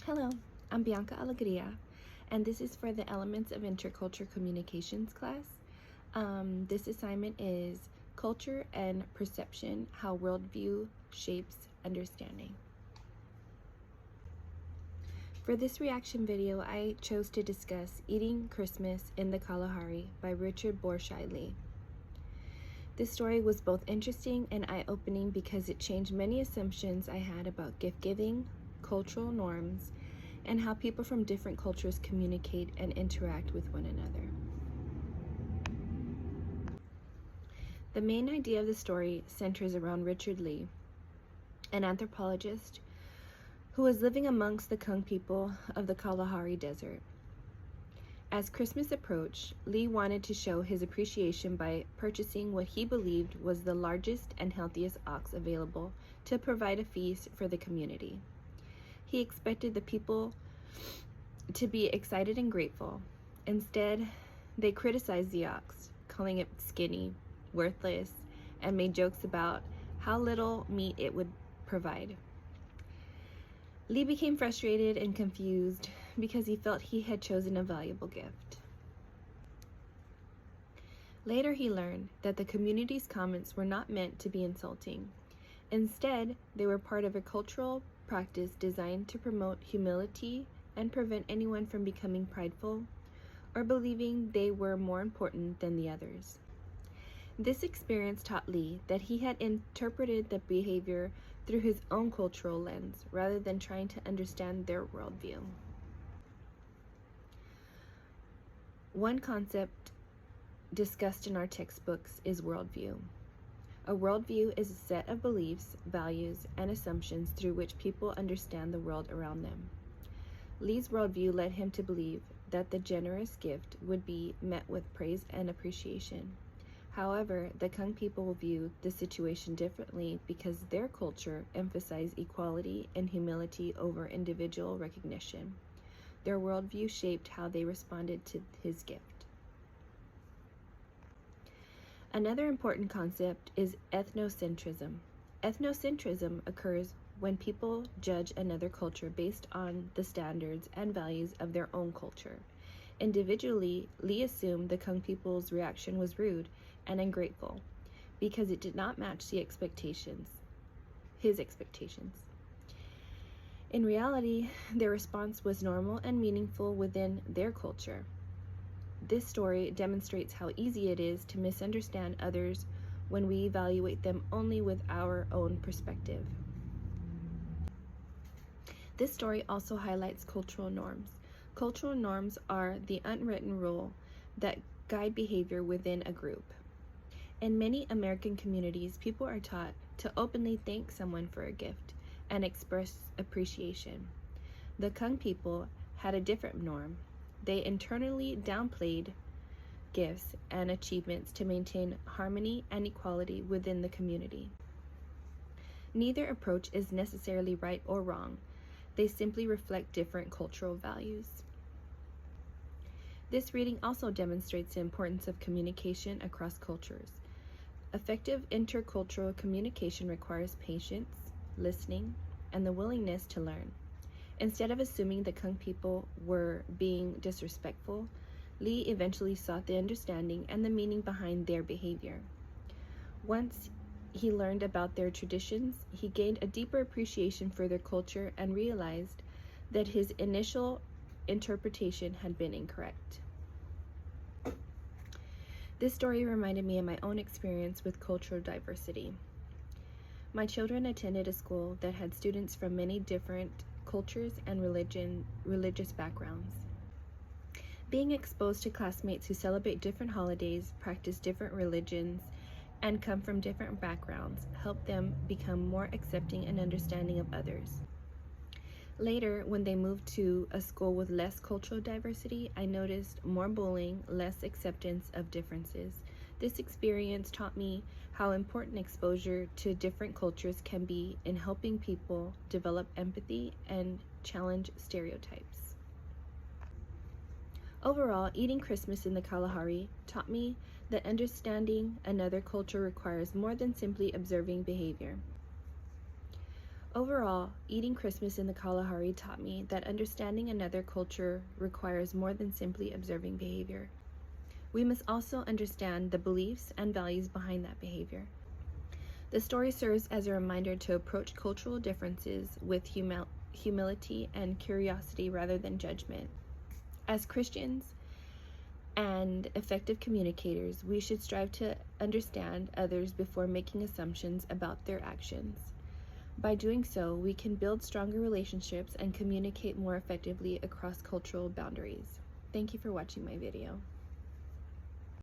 Hello, I'm Bianca Alegria, and this is for the Elements of Intercultural Communications class. This assignment is Culture and Perception, How Worldview Shapes Understanding. For this reaction video, I chose to discuss Eating Christmas in the Kalahari by Richard Borshai Lee. This story was both interesting and eye-opening because it changed many assumptions I had about gift-giving, cultural norms, and how people from different cultures communicate and interact with one another. The main idea of the story centers around Richard Lee, an anthropologist who was living amongst the Kung people of the Kalahari Desert. As Christmas approached, Lee wanted to show his appreciation by purchasing what he believed was the largest and healthiest ox available to provide a feast for the community. He expected the people to be excited and grateful. Instead, they criticized the ox, calling it skinny, worthless, and made jokes about how little meat it would provide. Lee became frustrated and confused because he felt he had chosen a valuable gift. Later, he learned that the community's comments were not meant to be insulting. Instead, they were part of a cultural practice designed to promote humility and prevent anyone from becoming prideful or believing they were more important than the others. This experience taught Lee that he had interpreted the behavior through his own cultural lens rather than trying to understand their worldview. One concept discussed in our textbooks is worldview. A worldview is a set of beliefs, values, and assumptions through which people understand the world around them. Lee's worldview led him to believe that the generous gift would be met with praise and appreciation. However, the Kung people viewed the situation differently because their culture emphasized equality and humility over individual recognition. Their worldview shaped how they responded to his gift. Another important concept is ethnocentrism. Ethnocentrism occurs when people judge another culture based on the standards and values of their own culture. Individually, Lee assumed the Kung people's reaction was rude and ungrateful because it did not match his expectations. In reality, their response was normal and meaningful within their culture. This story demonstrates how easy it is to misunderstand others when we evaluate them only with our own perspective. This story also highlights cultural norms. Cultural norms are the unwritten rule that guide behavior within a group. In many American communities, people are taught to openly thank someone for a gift and express appreciation. The Kung people had a different norm. They internally downplayed gifts and achievements to maintain harmony and equality within the community. Neither approach is necessarily right or wrong. They simply reflect different cultural values. This reading also demonstrates the importance of communication across cultures. Effective intercultural communication requires patience, listening, and the willingness to learn. Instead of assuming the Kung people were being disrespectful, Lee eventually sought the understanding and the meaning behind their behavior. Once he learned about their traditions, he gained a deeper appreciation for their culture and realized that his initial interpretation had been incorrect. This story reminded me of my own experience with cultural diversity. My children attended a school that had students from many different cultures and religious backgrounds. Being exposed to classmates who celebrate different holidays, practice different religions, and come from different backgrounds helped them become more accepting and understanding of others. Later, when they moved to a school with less cultural diversity, I noticed more bullying, less acceptance of differences. This experience taught me how important exposure to different cultures can be in helping people develop empathy and challenge stereotypes. Overall, Eating Christmas in the Kalahari taught me that understanding another culture requires more than simply observing behavior. Overall, eating Christmas in the Kalahari taught me that understanding another culture requires more than simply observing behavior. We must also understand the beliefs and values behind that behavior. The story serves as a reminder to approach cultural differences with humility and curiosity rather than judgment. As Christians and effective communicators, we should strive to understand others before making assumptions about their actions. By doing so, we can build stronger relationships and communicate more effectively across cultural boundaries. Thank you for watching my video.